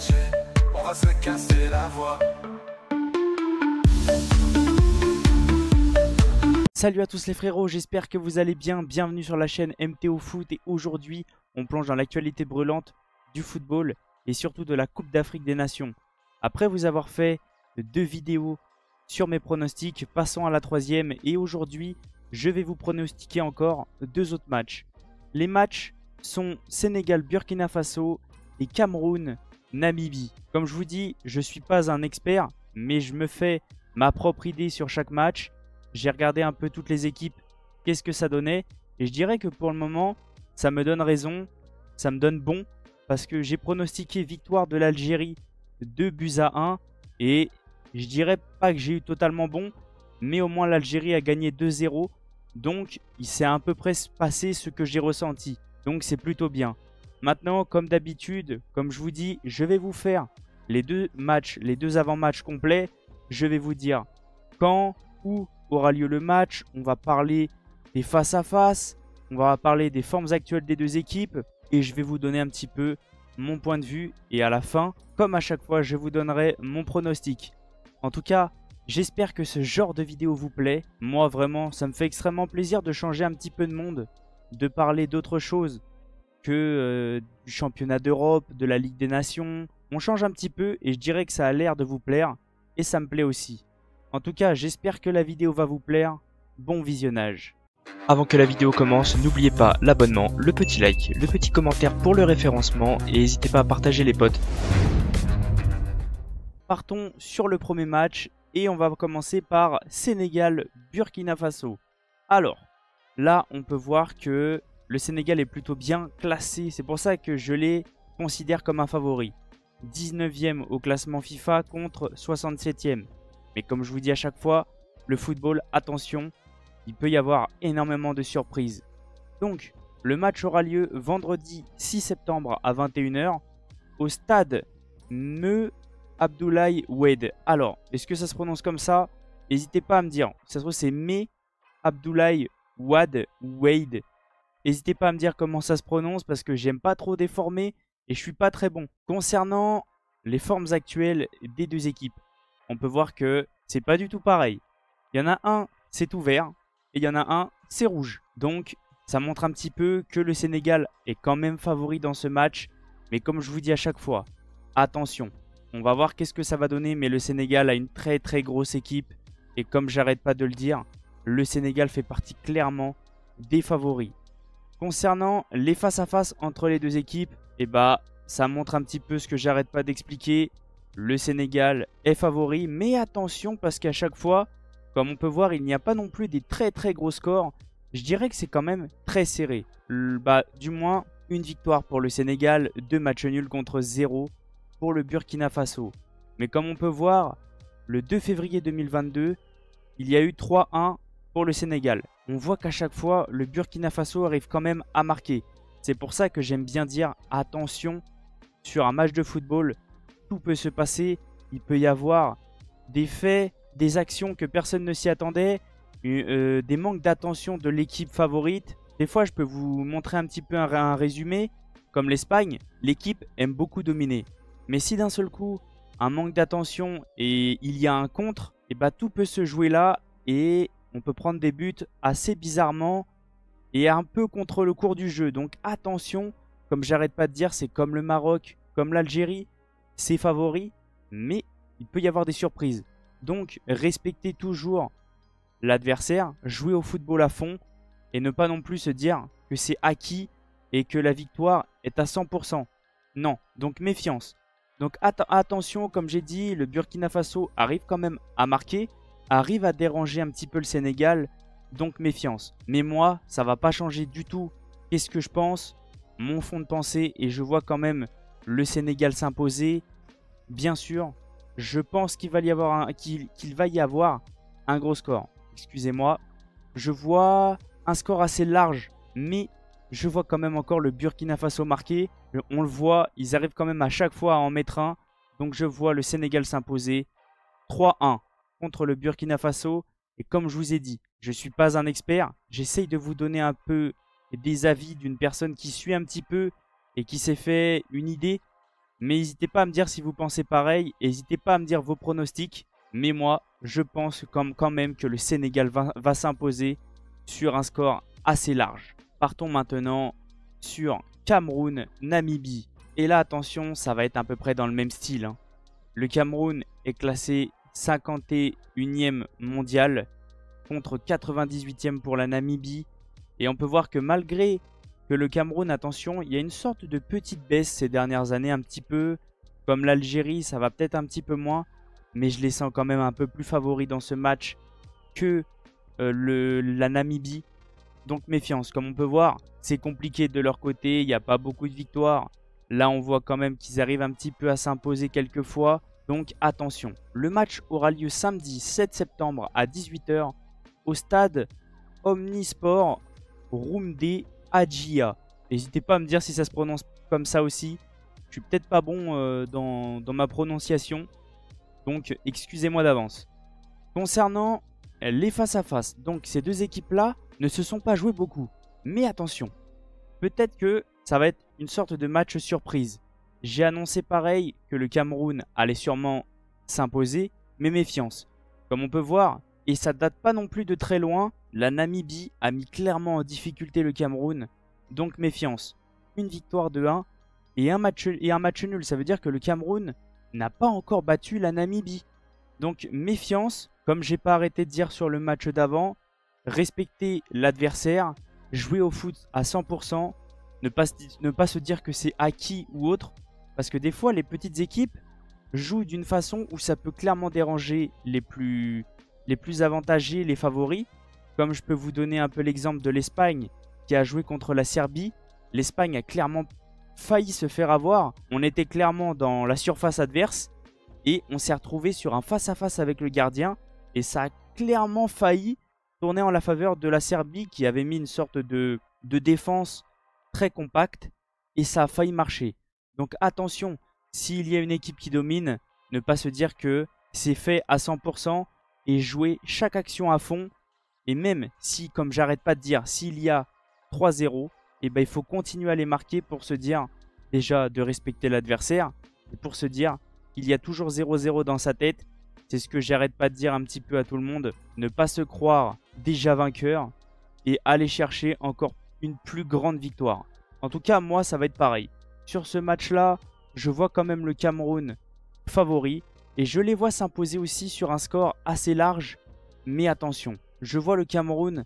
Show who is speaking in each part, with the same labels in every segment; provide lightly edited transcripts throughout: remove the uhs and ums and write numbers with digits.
Speaker 1: PSG, on va se casser la voix.
Speaker 2: Salut à tous les frérots, j'espère que vous allez bien. Bienvenue sur la chaîne MTO Foot et aujourd'hui on plonge dans l'actualité brûlante du football et surtout de la Coupe d'Afrique des Nations. Après vous avoir fait 2 vidéos sur mes pronostics, passons à la 3e et aujourd'hui je vais vous pronostiquer encore 2 autres matchs. Les matchs sont Sénégal-Burkina Faso et Cameroun-Namibie. Comme je vous dis, je ne suis pas un expert mais je me fais ma propre idée sur chaque match. J'ai regardé un peu toutes les équipes, qu'est-ce que ça donnait. Et je dirais que pour le moment, ça me donne raison, ça me donne bon. Parce que j'ai pronostiqué victoire de l'Algérie 2-1. Et je dirais pas que j'ai eu totalement bon. Mais au moins l'Algérie a gagné 2-0. Donc il s'est à peu près passé ce que j'ai ressenti. Donc c'est plutôt bien. Maintenant, comme d'habitude, comme je vous dis, je vais vous faire les 2 matchs, les 2 avant-matchs complets. Je vais vous dire quand, où aura lieu le match, on va parler des face-à-face, on va parler des formes actuelles des 2 équipes et je vais vous donner un petit peu mon point de vue et à la fin, comme à chaque fois, je vous donnerai mon pronostic. En tout cas, j'espère que ce genre de vidéo vous plaît. Moi vraiment, ça me fait extrêmement plaisir de changer un petit peu de monde, de parler d'autre chose que du championnat d'Europe, de la Ligue des Nations. On change un petit peu et je dirais que ça a l'air de vous plaire et ça me plaît aussi. En tout cas, j'espère que la vidéo va vous plaire. Bon visionnage. Avant que la vidéo commence, n'oubliez pas l'abonnement, le petit like, le petit commentaire pour le référencement et n'hésitez pas à partager les potes. Partons sur le premier match et on va commencer par Sénégal-Burkina Faso. Alors, là on peut voir que le Sénégal est plutôt bien classé. C'est pour ça que je les considère comme un favori. 19e au classement FIFA contre 67e. Mais comme je vous dis à chaque fois, le football, attention, il peut y avoir énormément de surprises. Donc, le match aura lieu vendredi 6 septembre à 21 h au stade Me Abdoulaye Wade. Alors, est-ce que ça se prononce comme ça? N'hésitez pas à me dire. Ça se trouve c'est Me Abdoulaye Wade. N'hésitez pas à me dire comment ça se prononce parce que j'aime pas trop déformer et je suis pas très bon. Concernant les formes actuelles des 2 équipes, on peut voir que c'est pas du tout pareil. Il y en a un, c'est tout vert, et il y en a un, c'est rouge. Donc, ça montre un petit peu que le Sénégal est quand même favori dans ce match. Mais comme je vous dis à chaque fois, attention. On va voir qu'est-ce que ça va donner, mais le Sénégal a une très très grosse équipe. Et comme j'arrête pas de le dire, le Sénégal fait partie clairement des favoris. Concernant les face-à-face entre les 2 équipes, eh bah, ça montre un petit peu ce que j'arrête pas d'expliquer. Le Sénégal est favori, mais attention parce qu'à chaque fois, comme on peut voir, il n'y a pas non plus des très très gros scores. Je dirais que c'est quand même très serré. Du moins, une victoire pour le Sénégal, 2 matchs nuls contre 0 pour le Burkina Faso. Mais comme on peut voir, le 2 février 2022, il y a eu 3-1 pour le Sénégal. On voit qu'à chaque fois, le Burkina Faso arrive quand même à marquer. C'est pour ça que j'aime bien dire attention sur un match de football. Tout peut se passer, il peut y avoir des faits, des actions que personne ne s'y attendait, des manques d'attention de l'équipe favorite. Des fois, je peux vous montrer un petit peu un résumé. Comme l'Espagne, l'équipe aime beaucoup dominer. Mais si d'un seul coup, un manque d'attention et il y a un contre, et bah, tout peut se jouer là et on peut prendre des buts assez bizarrement et un peu contre le cours du jeu. Donc attention, comme j'arrête pas de dire, c'est comme le Maroc, comme l'Algérie. C'est favori, mais il peut y avoir des surprises. Donc, respectez toujours l'adversaire, jouez au football à fond et ne pas non plus se dire que c'est acquis et que la victoire est à 100%. Non, donc méfiance. Donc attention, comme j'ai dit, le Burkina Faso arrive quand même à marquer, arrive à déranger un petit peu le Sénégal, donc méfiance. Mais moi, ça va pas changer du tout. Qu'est-ce que je pense? Mon fond de pensée, et je vois quand même le Sénégal s'imposer. Bien sûr, je pense qu'il va y avoir un gros score. Excusez-moi. Je vois un score assez large, mais je vois quand même encore le Burkina Faso marquer. On le voit, ils arrivent quand même à chaque fois à en mettre un. Donc je vois le Sénégal s'imposer 3-1 contre le Burkina Faso. Et comme je vous ai dit, je ne suis pas un expert. J'essaye de vous donner un peu des avis d'une personne qui suit un petit peu et qui s'est fait une idée. Mais n'hésitez pas à me dire si vous pensez pareil. N'hésitez pas à me dire vos pronostics. Mais moi, je pense quand même que le Sénégal va s'imposer sur un score assez large. Partons maintenant sur Cameroun-Namibie. Et là, attention, ça va être à peu près dans le même style, hein. Le Cameroun est classé 51e mondial contre 98e pour la Namibie. Et on peut voir que malgré que le Cameroun, attention, il y a une sorte de petite baisse ces dernières années, un petit peu. Comme l'Algérie, ça va peut-être un petit peu moins. Mais je les sens quand même un peu plus favoris dans ce match que la Namibie. Donc méfiance. Comme on peut voir, c'est compliqué de leur côté. Il n'y a pas beaucoup de victoires. Là, on voit quand même qu'ils arrivent un petit peu à s'imposer quelques fois. Donc attention. Le match aura lieu samedi 7 septembre à 18 h au stade Omnisport Roumdé Adjia. N'hésitez pas à me dire si ça se prononce comme ça aussi. Je suis peut-être pas bon dans ma prononciation. Donc excusez-moi d'avance. Concernant les face-à-face, donc ces deux équipes-là ne se sont pas jouées beaucoup. Mais attention, peut-être que ça va être une sorte de match surprise. J'ai annoncé pareil que le Cameroun allait sûrement s'imposer, mais méfiance. Comme on peut voir, et ça date pas non plus de très loin, la Namibie a mis clairement en difficulté le Cameroun. Donc méfiance. Une victoire de 1 et un match nul. Ça veut dire que le Cameroun n'a pas encore battu la Namibie. Donc méfiance, comme j'ai pas arrêté de dire sur le match d'avant, respecter l'adversaire, jouer au foot à 100%, ne pas se dire que c'est acquis ou autre, parce que des fois les petites équipes jouent d'une façon où ça peut clairement déranger les plus avantagés, les favoris. Comme je peux vous donner un peu l'exemple de l'Espagne qui a joué contre la Serbie. L'Espagne a clairement failli se faire avoir. On était clairement dans la surface adverse et on s'est retrouvé sur un face-à-face avec le gardien. Et ça a clairement failli tourner en la faveur de la Serbie qui avait mis une sorte de défense très compacte. Et ça a failli marcher. Donc attention, s'il y a une équipe qui domine, ne pas se dire que c'est fait à 100% et jouer chaque action à fond. Et même si, comme j'arrête pas de dire, s'il y a 3-0, et ben il faut continuer à les marquer pour se dire déjà de respecter l'adversaire et pour se dire qu'il y a toujours 0-0 dans sa tête. C'est ce que j'arrête pas de dire un petit peu à tout le monde. Ne pas se croire déjà vainqueur et aller chercher encore une plus grande victoire. En tout cas, moi, ça va être pareil. Sur ce match-là, je vois quand même le Cameroun favori et je les vois s'imposer aussi sur un score assez large. Mais attention, je vois le Cameroun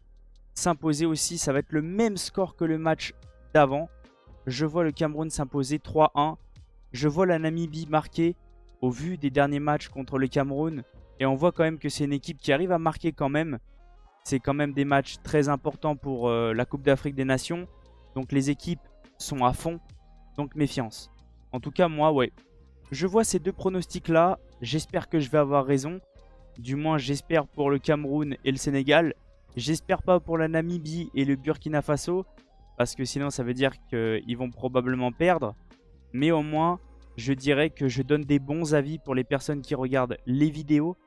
Speaker 2: s'imposer aussi. Ça va être le même score que le match d'avant. Je vois le Cameroun s'imposer 3-1. Je vois la Namibie marquer au vu des derniers matchs contre le Cameroun. Et on voit quand même que c'est une équipe qui arrive à marquer quand même. C'est quand même des matchs très importants pour la Coupe d'Afrique des Nations. Donc les équipes sont à fond. Donc méfiance. En tout cas, moi, ouais. Je vois ces deux pronostics-là. J'espère que je vais avoir raison. Du moins, j'espère pour le Cameroun et le Sénégal. J'espère pas pour la Namibie et le Burkina Faso. Parce que sinon, ça veut dire qu'ils vont probablement perdre. Mais au moins, je dirais que je donne des bons avis pour les personnes qui regardent les vidéos.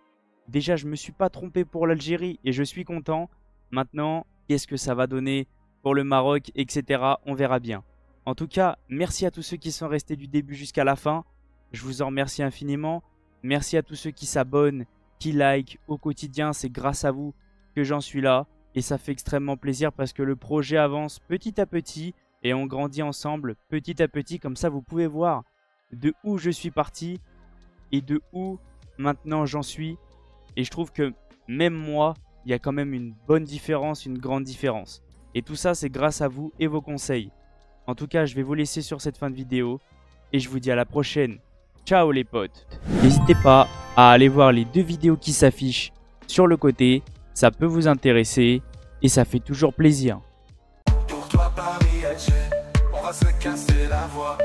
Speaker 2: Déjà, je me suis pas trompé pour l'Algérie et je suis content. Maintenant, qu'est-ce que ça va donner pour le Maroc, etc. On verra bien. En tout cas, merci à tous ceux qui sont restés du début jusqu'à la fin. Je vous en remercie infiniment. Merci à tous ceux qui s'abonnent, qui like au quotidien. C'est grâce à vous que j'en suis là. Et ça fait extrêmement plaisir parce que le projet avance petit à petit. Et on grandit ensemble petit à petit. Comme ça, vous pouvez voir de où je suis parti et de où maintenant j'en suis. Et je trouve que même moi, il y a quand même une bonne différence, une grande différence. Et tout ça, c'est grâce à vous et vos conseils. En tout cas, je vais vous laisser sur cette fin de vidéo. Et je vous dis à la prochaine. Ciao les potes. N'hésitez pas à aller voir les deux vidéos qui s'affichent sur le côté. Ça peut vous intéresser et ça fait toujours plaisir.
Speaker 1: Pour toi Paris Alger, on va se casser la voix.